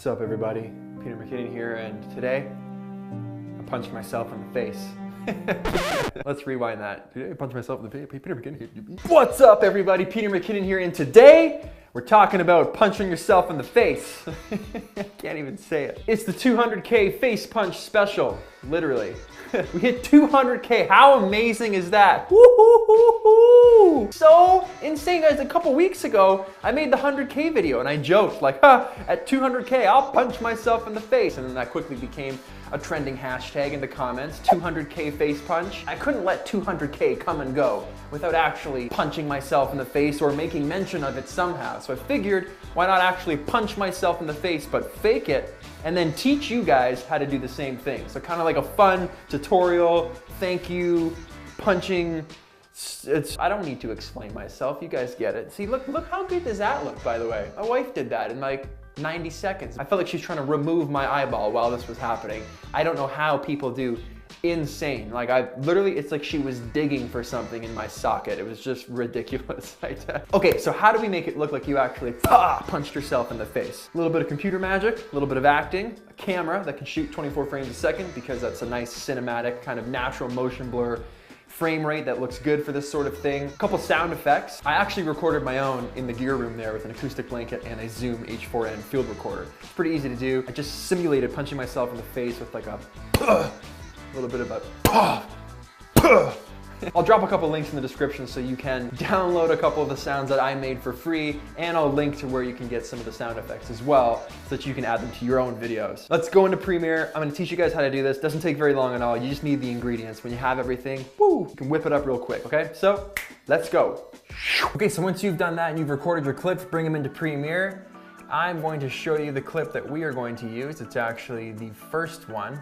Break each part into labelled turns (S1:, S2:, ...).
S1: What's up, everybody? Peter McKinnon here, and today I punched myself in the face. Let's rewind that. Today I punched myself in the face. Peter McKinnon here. What's up, everybody? Peter McKinnon here, and today we're talking about punching yourself in the face. I can't even say it. It's the 200K face punch special, literally. We hit 200K. How amazing is that? Woo-hoo-hoo-hoo! So insane, guys. A couple weeks ago, I made the 100K video and I joked like, at 200K, I'll punch myself in the face. And then that quickly became a trending hashtag in the comments, 200K face punch. I couldn't let 200K come and go without actually punching myself in the face or making mention of it somehow. So I figured, why not actually punch myself in the face, but fake it, and then teach you guys how to do the same thing. So kind of like a fun tutorial, thank you, punching. I don't need to explain myself, you guys get it. See, look how good does that look, by the way? My wife did that in like 90 seconds. I felt like she's trying to remove my eyeball while this was happening. I don't know how people do insane. Like it's like she was digging for something in my socket. It was just ridiculous. Okay, so how do we make it look like you actually punched yourself in the face? A little bit of computer magic, a little bit of acting, a camera that can shoot 24 frames a second because that's a nice cinematic kind of natural motion blur frame rate that looks good for this sort of thing. A couple sound effects. I actually recorded my own in the gear room there with an acoustic blanket and a Zoom H4n field recorder. It's pretty easy to do. I just simulated punching myself in the face with like a little bit of a I'll drop a couple links in the description so you can download a couple of the sounds that I made for free, and I'll link to where you can get some of the sound effects as well so that you can add them to your own videos. Let's go into Premiere. I'm gonna teach you guys how to do this. Doesn't take very long at all. You just need the ingredients. When you have everything, woo, you can whip it up real quick, okay? So, let's go. Okay, so once you've done that and you've recorded your clips, bring them into Premiere. I'm going to show you the clip that we are going to use. It's actually the first one.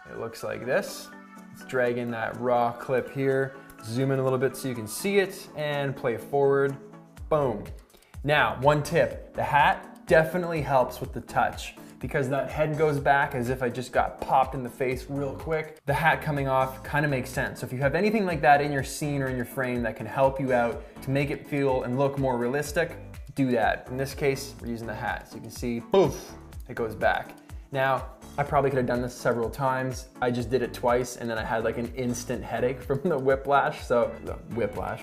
S1: It looks like this. Let's drag in that raw clip here, zoom in a little bit so you can see it, and play forward. Boom. Now, one tip, the hat definitely helps with the touch because that head goes back as if I just got popped in the face real quick. The hat coming off kind of makes sense. So if you have anything like that in your scene or in your frame that can help you out to make it feel and look more realistic, do that. In this case, we're using the hat. So you can see, poof, it goes back. Now, I probably could have done this several times. I just did it twice and then I had like an instant headache from the whiplash. So,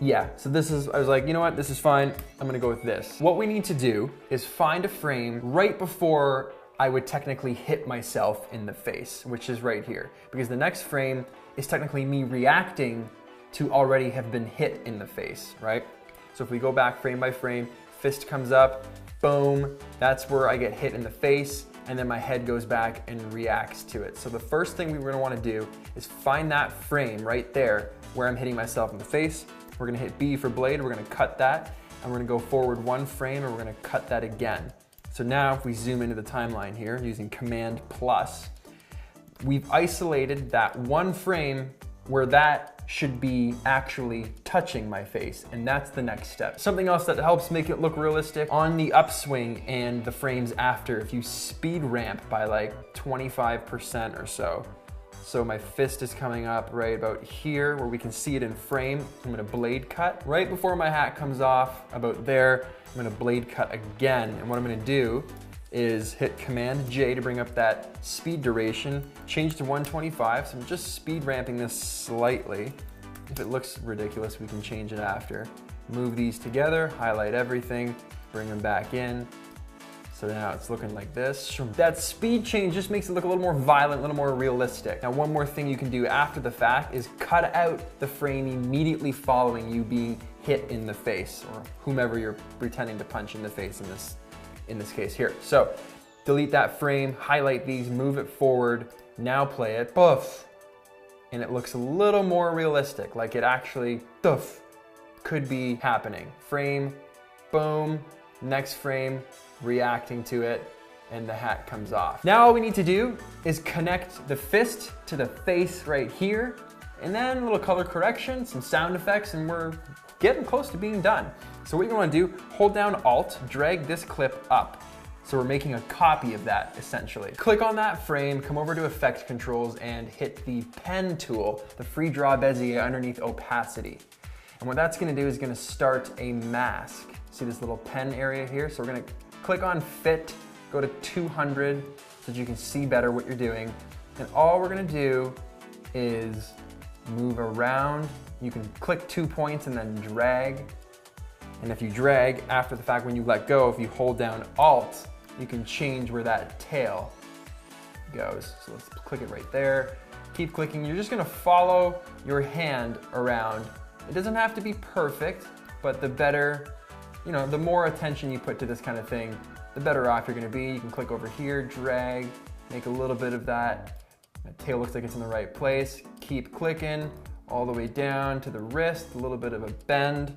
S1: yeah, so I was like, you know what, this is fine. I'm gonna go with this. What we need to do is find a frame right before I would technically hit myself in the face, which is right here. Because the next frame is technically me reacting to already have been hit in the face, right? So if we go back frame by frame, fist comes up, boom, that's where I get hit in the face, and then my head goes back and reacts to it. So the first thing we're gonna wanna do is find that frame right there where I'm hitting myself in the face. We're gonna hit B for blade, we're gonna cut that, and we're gonna go forward one frame and we're gonna cut that again. So now if we zoom into the timeline here using Command plus, we've isolated that one frame where that should be actually touching my face, and that's the next step. Something else that helps make it look realistic, on the upswing and the frames after, if you speed ramp by like 25% or so. So my fist is coming up right about here where we can see it in frame. I'm gonna blade cut. Right before my hat comes off, about there, I'm gonna blade cut again. And what I'm gonna do is hit Command J to bring up that speed duration, change to 125, so I'm just speed ramping this slightly. If it looks ridiculous, we can change it after. Move these together, highlight everything, bring them back in. So now it's looking like this. That speed change just makes it look a little more violent, a little more realistic. Now, one more thing you can do after the fact is cut out the frame immediately following you being hit in the face, or whomever you're pretending to punch in the face in this case here. So delete that frame, highlight these, move it forward, now play it, poof. And it looks a little more realistic, like it actually, poof, could be happening. Frame, boom, next frame, reacting to it, and the hat comes off. Now all we need to do is connect the fist to the face right here, and then a little color correction, some sound effects, and we're getting close to being done. So what you're gonna do, hold down Alt, drag this clip up. So we're making a copy of that, essentially. Click on that frame, come over to Effect Controls, and hit the Pen tool, the free draw Bezier underneath Opacity. And what that's gonna do is gonna start a mask. See this little pen area here? So we're gonna click on Fit, go to 200 so that you can see better what you're doing. And all we're gonna do is move around. You can click 2 points and then drag. And if you drag after the fact, when you let go, if you hold down Alt, you can change where that tail goes. So let's click it right there. Keep clicking. You're just gonna follow your hand around. It doesn't have to be perfect, but the better, you know, the more attention you put to this kind of thing, the better off you're gonna be. You can click over here, drag, make a little bit of that. The tail looks like it's in the right place. Keep clicking all the way down to the wrist, a little bit of a bend.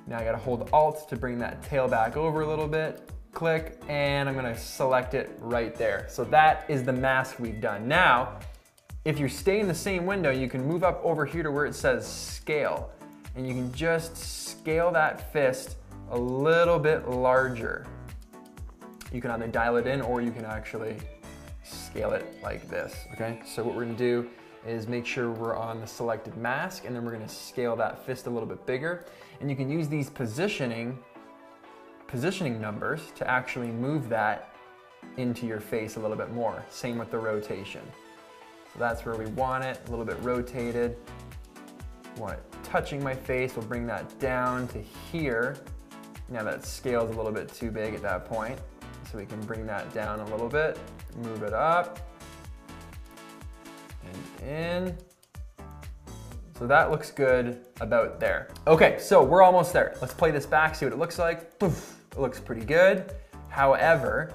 S1: Now I gotta hold Alt to bring that tail back over a little bit. Click, and I'm gonna select it right there. So that is the mask we've done. Now, if you stay in the same window, you can move up over here to where it says scale, and you can just scale that fist a little bit larger. You can either dial it in or you can actually scale it like this, okay? So what we're gonna do is make sure we're on the selected mask, and then we're gonna scale that fist a little bit bigger. And you can use these positioning numbers to actually move that into your face a little bit more. Same with the rotation. So that's where we want it, a little bit rotated. Want it touching my face, we'll bring that down to here. Now that scale's a little bit too big at that point, so we can bring that down a little bit, move it up, and in. So that looks good about there. Okay, so we're almost there. Let's play this back, see what it looks like. Poof, it looks pretty good. However,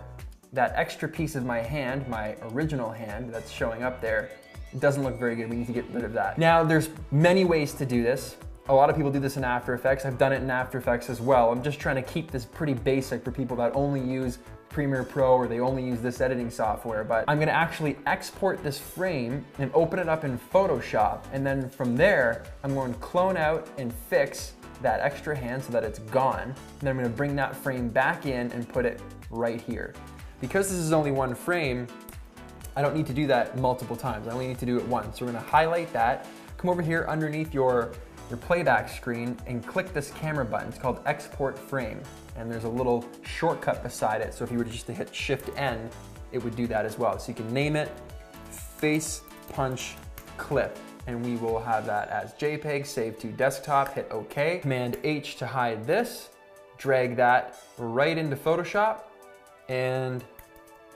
S1: that extra piece of my hand, my original hand that's showing up there, it doesn't look very good. We need to get rid of that. Now, there's many ways to do this. A lot of people do this in After Effects. I've done it in After Effects as well. I'm just trying to keep this pretty basic for people that only use Premiere Pro or they only use this editing software. But I'm gonna actually export this frame and open it up in Photoshop. And then from there, I'm going to clone out and fix that extra hand so that it's gone. And then I'm gonna bring that frame back in and put it right here. Because this is only one frame, I don't need to do that multiple times. I only need to do it once. So we're gonna highlight that, come over here underneath your playback screen and click this camera button. It's called Export Frame. And there's a little shortcut beside it. So if you were just to hit Shift N, it would do that as well. So you can name it Face Punch Clip. And we will have that as JPEG, save to desktop, hit OK. Command H to hide this, drag that right into Photoshop, and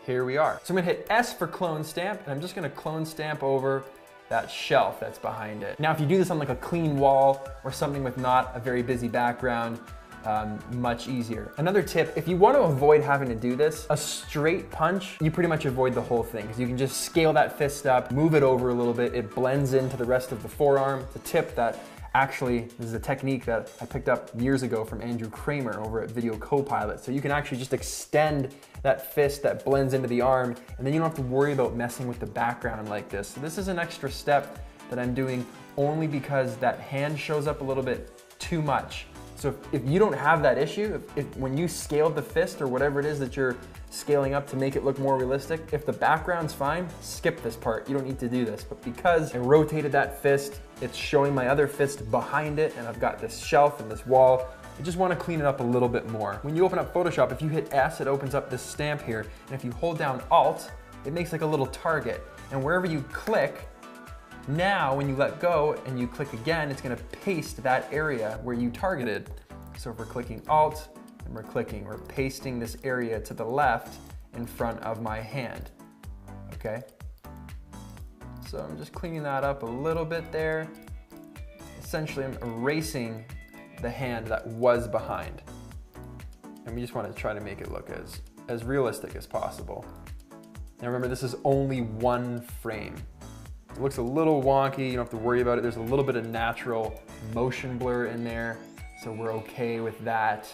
S1: here we are. So I'm gonna hit S for clone stamp, and I'm just gonna clone stamp over that shelf that's behind it. Now, if you do this on like a clean wall or something with not a very busy background, much easier. Another tip, if you want to avoid having to do this, a straight punch, you pretty much avoid the whole thing, because you can just scale that fist up, move it over a little bit, it blends into the rest of the forearm. It's a tip that actually, this is a technique that I picked up years ago from Andrew Kramer over at Video Copilot. So you can actually just extend that fist that blends into the arm, and then you don't have to worry about messing with the background like this. So this is an extra step that I'm doing only because that hand shows up a little bit too much. So if you don't have that issue, if when you scaled the fist or whatever it is that you're scaling up to make it look more realistic, if the background's fine, skip this part. You don't need to do this. But because I rotated that fist, it's showing my other fist behind it, and I've got this shelf and this wall. I just want to clean it up a little bit more. When you open up Photoshop, if you hit S, it opens up this stamp here. And if you hold down Alt, it makes like a little target. And wherever you click, now when you let go and you click again, it's gonna paste that area where you targeted. So if we're clicking Alt and we're pasting this area to the left in front of my hand, okay? So I'm just cleaning that up a little bit there. Essentially, I'm erasing the hand that was behind. And we just want to try to make it look as realistic as possible. Now remember, this is only one frame. It looks a little wonky, you don't have to worry about it. There's a little bit of natural motion blur in there, so we're okay with that.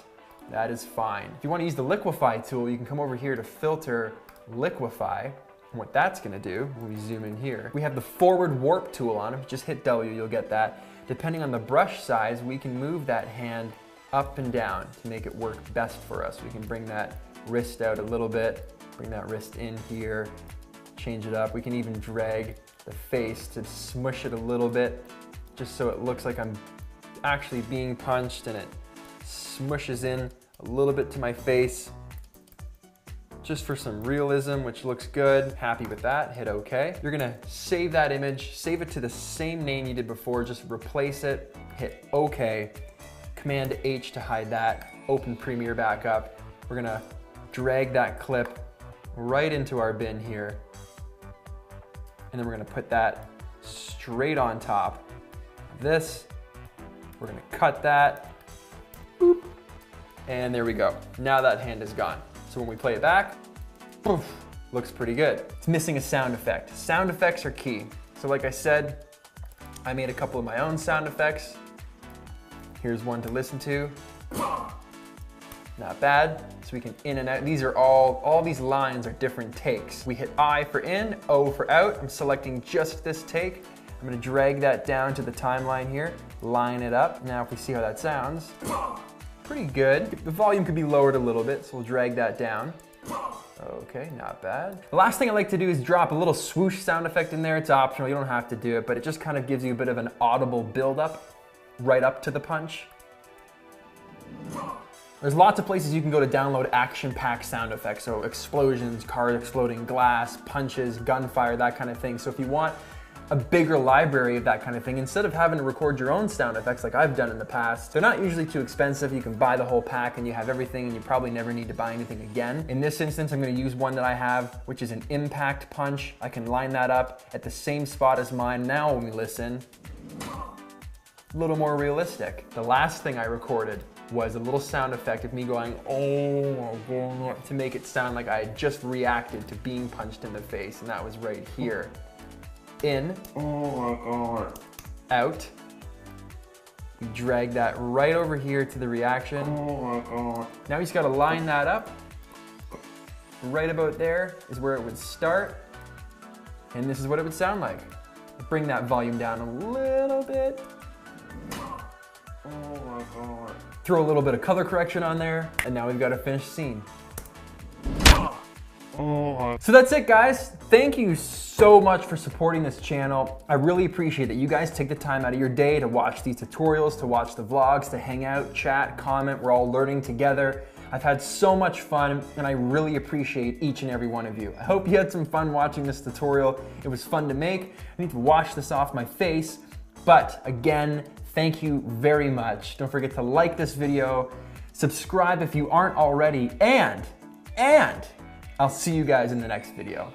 S1: That is fine. If you want to use the liquify tool, you can come over here to filter liquify. And what that's gonna do, when we zoom in here, we have the forward warp tool on. If you just hit W, you'll get that. Depending on the brush size, we can move that hand up and down to make it work best for us. We can bring that wrist out a little bit, bring that wrist in here, change it up. We can even drag the face to smush it a little bit, just so it looks like I'm actually being punched, and it smushes in a little bit to my face, just for some realism, which looks good. Happy with that, hit okay. You're gonna save that image, save it to the same name you did before, just replace it, hit okay. Command H to hide that, open Premiere back up. We're gonna drag that clip right into our bin here. And then we're gonna put that straight on top of this. We're gonna cut that, boop, and there we go. Now that hand is gone. So when we play it back, poof, looks pretty good. It's missing a sound effect. Sound effects are key. So like I said, I made a couple of my own sound effects. Here's one to listen to. Not bad. So we can in and out. These are all these lines are different takes. We hit I for in, O for out. I'm selecting just this take. I'm gonna drag that down to the timeline here, line it up. Now if we see how that sounds, pretty good. The volume could be lowered a little bit, so we'll drag that down. Okay, not bad. The last thing I like to do is drop a little swoosh sound effect in there. It's optional, you don't have to do it, but it just kind of gives you a bit of an audible build-up right up to the punch. There's lots of places you can go to download action-packed sound effects, so explosions, cars exploding, glass, punches, gunfire, that kind of thing. So if you want a bigger library of that kind of thing, instead of having to record your own sound effects like I've done in the past, they're not usually too expensive. You can buy the whole pack and you have everything and you probably never need to buy anything again. In this instance, I'm gonna use one that I have, which is an impact punch. I can line that up at the same spot as mine. Now when we listen, a little more realistic. The last thing I recorded was a little sound effect of me going, oh my God, to make it sound like I had just reacted to being punched in the face, and that was right here. In, oh my God, out. You drag that right over here to the reaction. Oh my God. Now you just gotta line that up. Right about there is where it would start, and this is what it would sound like. Bring that volume down a little bit. Oh my God. Throw a little bit of color correction on there, and now we've got a finished scene. So that's it, guys. Thank you so much for supporting this channel. I really appreciate that you guys take the time out of your day to watch these tutorials, to watch the vlogs, to hang out, chat, comment. We're all learning together. I've had so much fun, and I really appreciate each and every one of you. I hope you had some fun watching this tutorial. It was fun to make. I need to wash this off my face, but again, thank you very much. Don't forget to like this video, subscribe if you aren't already, and I'll see you guys in the next video.